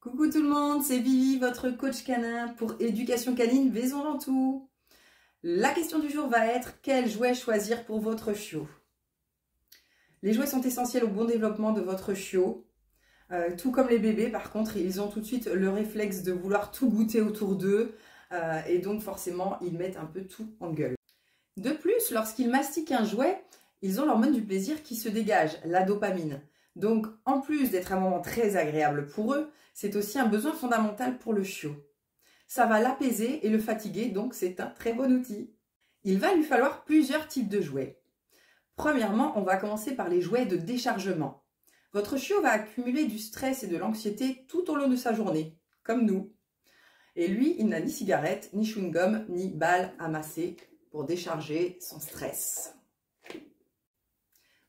Coucou tout le monde, c'est Vivi, votre coach canin pour éducation canine Vaison Ventoux. La question du jour va être: quel jouet choisir pour votre chiot? Les jouets sont essentiels au bon développement de votre chiot. Tout comme les bébés, par contre, ils ont tout de suite le réflexe de vouloir tout goûter autour d'eux et donc forcément, ils mettent un peu tout en gueule. De plus, lorsqu'ils mastiquent un jouet, ils ont l'hormone du plaisir qui se dégage, la dopamine. Donc, en plus d'être un moment très agréable pour eux, c'est aussi un besoin fondamental pour le chiot. Ça va l'apaiser et le fatiguer, donc c'est un très bon outil. Il va lui falloir plusieurs types de jouets. Premièrement, on va commencer par les jouets de déchargement. Votre chiot va accumuler du stress et de l'anxiété tout au long de sa journée, comme nous. Et lui, il n'a ni cigarette, ni chewing-gum, ni balle à masser pour décharger son stress.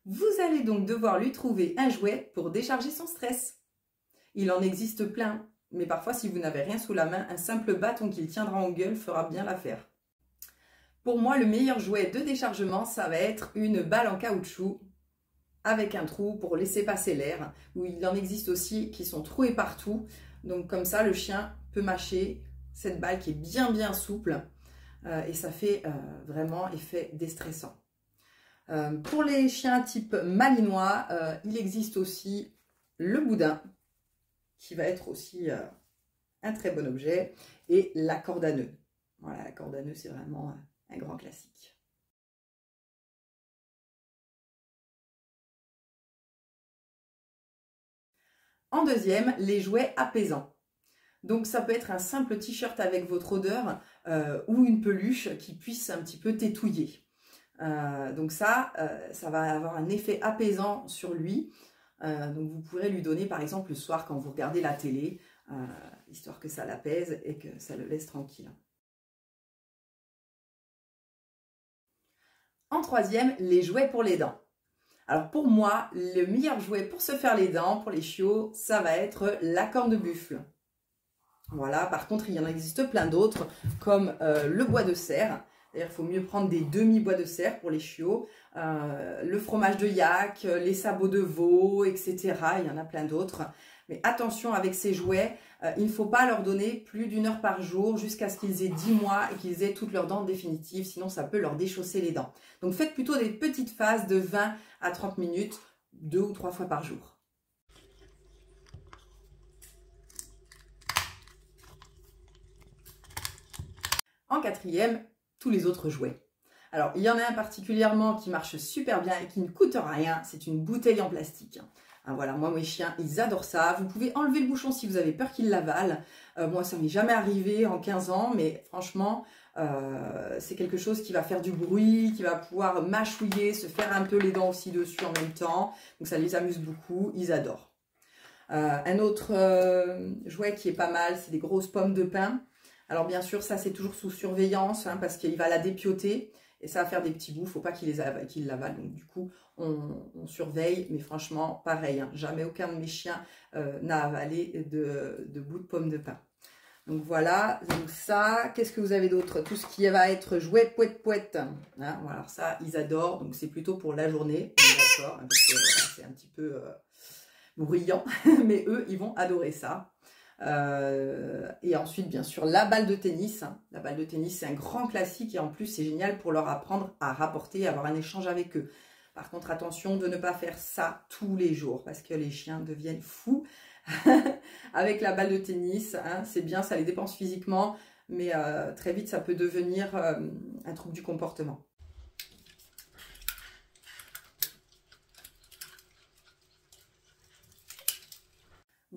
Vous allez donc devoir lui trouver un jouet pour décharger son stress. Il en existe plein, mais parfois si vous n'avez rien sous la main, un simple bâton qu'il tiendra en gueule fera bien l'affaire. Pour moi, le meilleur jouet de déchargement, ça va être une balle en caoutchouc avec un trou pour laisser passer l'air, où il en existe aussi qui sont troués partout. Donc comme ça, le chien peut mâcher cette balle qui est bien souple et ça fait vraiment effet déstressant. Pour les chiens type malinois, il existe aussi le boudin, qui va être aussi un très bon objet, et la corde à nœud. Voilà, la corde à nœud, c'est vraiment un grand classique. En deuxième, les jouets apaisants. Donc ça peut être un simple t-shirt avec votre odeur ou une peluche qui puisse un petit peu tétouiller. Donc ça va avoir un effet apaisant sur lui. Donc vous pourrez lui donner par exemple le soir quand vous regardez la télé, histoire que ça l'apaise et que ça le laisse tranquille. En troisième, les jouets pour les dents. Alors pour moi, le meilleur jouet pour se faire les dents, pour les chiots, ça va être la corne de buffle. Voilà, par contre, il y en existe plein d'autres, comme le bois de cerf. D'ailleurs, il faut mieux prendre des demi-bois de cerf pour les chiots, le fromage de yak, les sabots de veau, etc. Il y en a plein d'autres. Mais attention avec ces jouets, il ne faut pas leur donner plus d'1 heure par jour jusqu'à ce qu'ils aient 10 mois et qu'ils aient toutes leurs dents définitives, sinon ça peut leur déchausser les dents. Donc faites plutôt des petites phases de 20 à 30 minutes, 2 ou 3 fois par jour. En quatrième, tous les autres jouets. Alors, il y en a un particulièrement qui marche super bien et qui ne coûte rien, c'est une bouteille en plastique. Voilà, moi, mes chiens, ils adorent ça. Vous pouvez enlever le bouchon si vous avez peur qu'ils l'avalent. Moi, ça m'est jamais arrivé en 15 ans, mais franchement, c'est quelque chose qui va faire du bruit, qui va pouvoir mâchouiller, se faire un peu les dents aussi dessus en même temps. Donc, ça les amuse beaucoup, ils adorent. Un autre jouet qui est pas mal, c'est des grosses pommes de pin. Alors bien sûr, ça c'est toujours sous surveillance parce qu'il va la dépioter et ça va faire des petits bouts, il ne faut pas qu'il l'avale. Donc du coup, on surveille, mais franchement, pareil, jamais aucun de mes chiens n'a avalé de bouts de pommes de pin. Donc voilà, donc ça, qu'est-ce que vous avez d'autre? Tout ce qui va être jouet pouette. Voilà, alors ça, ils adorent, donc c'est plutôt pour la journée, d'accord, parce que c'est un petit peu bruyant, mais eux, ils vont adorer ça. Et ensuite, bien sûr, la balle de tennis. La balle de tennis, c'est un grand classique et en plus, c'est génial pour leur apprendre à rapporter et avoir un échange avec eux. Par contre, attention de ne pas faire ça tous les jours parce que les chiens deviennent fous avec la balle de tennis. C'est bien, ça les dépense physiquement, mais très vite, ça peut devenir un trouble du comportement.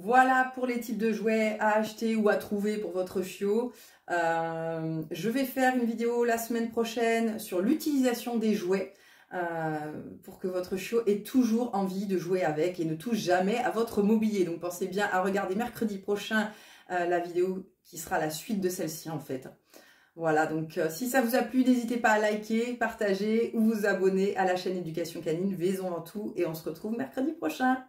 Voilà pour les types de jouets à acheter ou à trouver pour votre chiot. Je vais faire une vidéo la semaine prochaine sur l'utilisation des jouets pour que votre chiot ait toujours envie de jouer avec et ne touche jamais à votre mobilier. Donc pensez bien à regarder mercredi prochain la vidéo qui sera la suite de celle-ci en fait. Voilà, donc si ça vous a plu, n'hésitez pas à liker, partager ou vous abonner à la chaîne Éducation Canine Vaison Ventoux et on se retrouve mercredi prochain.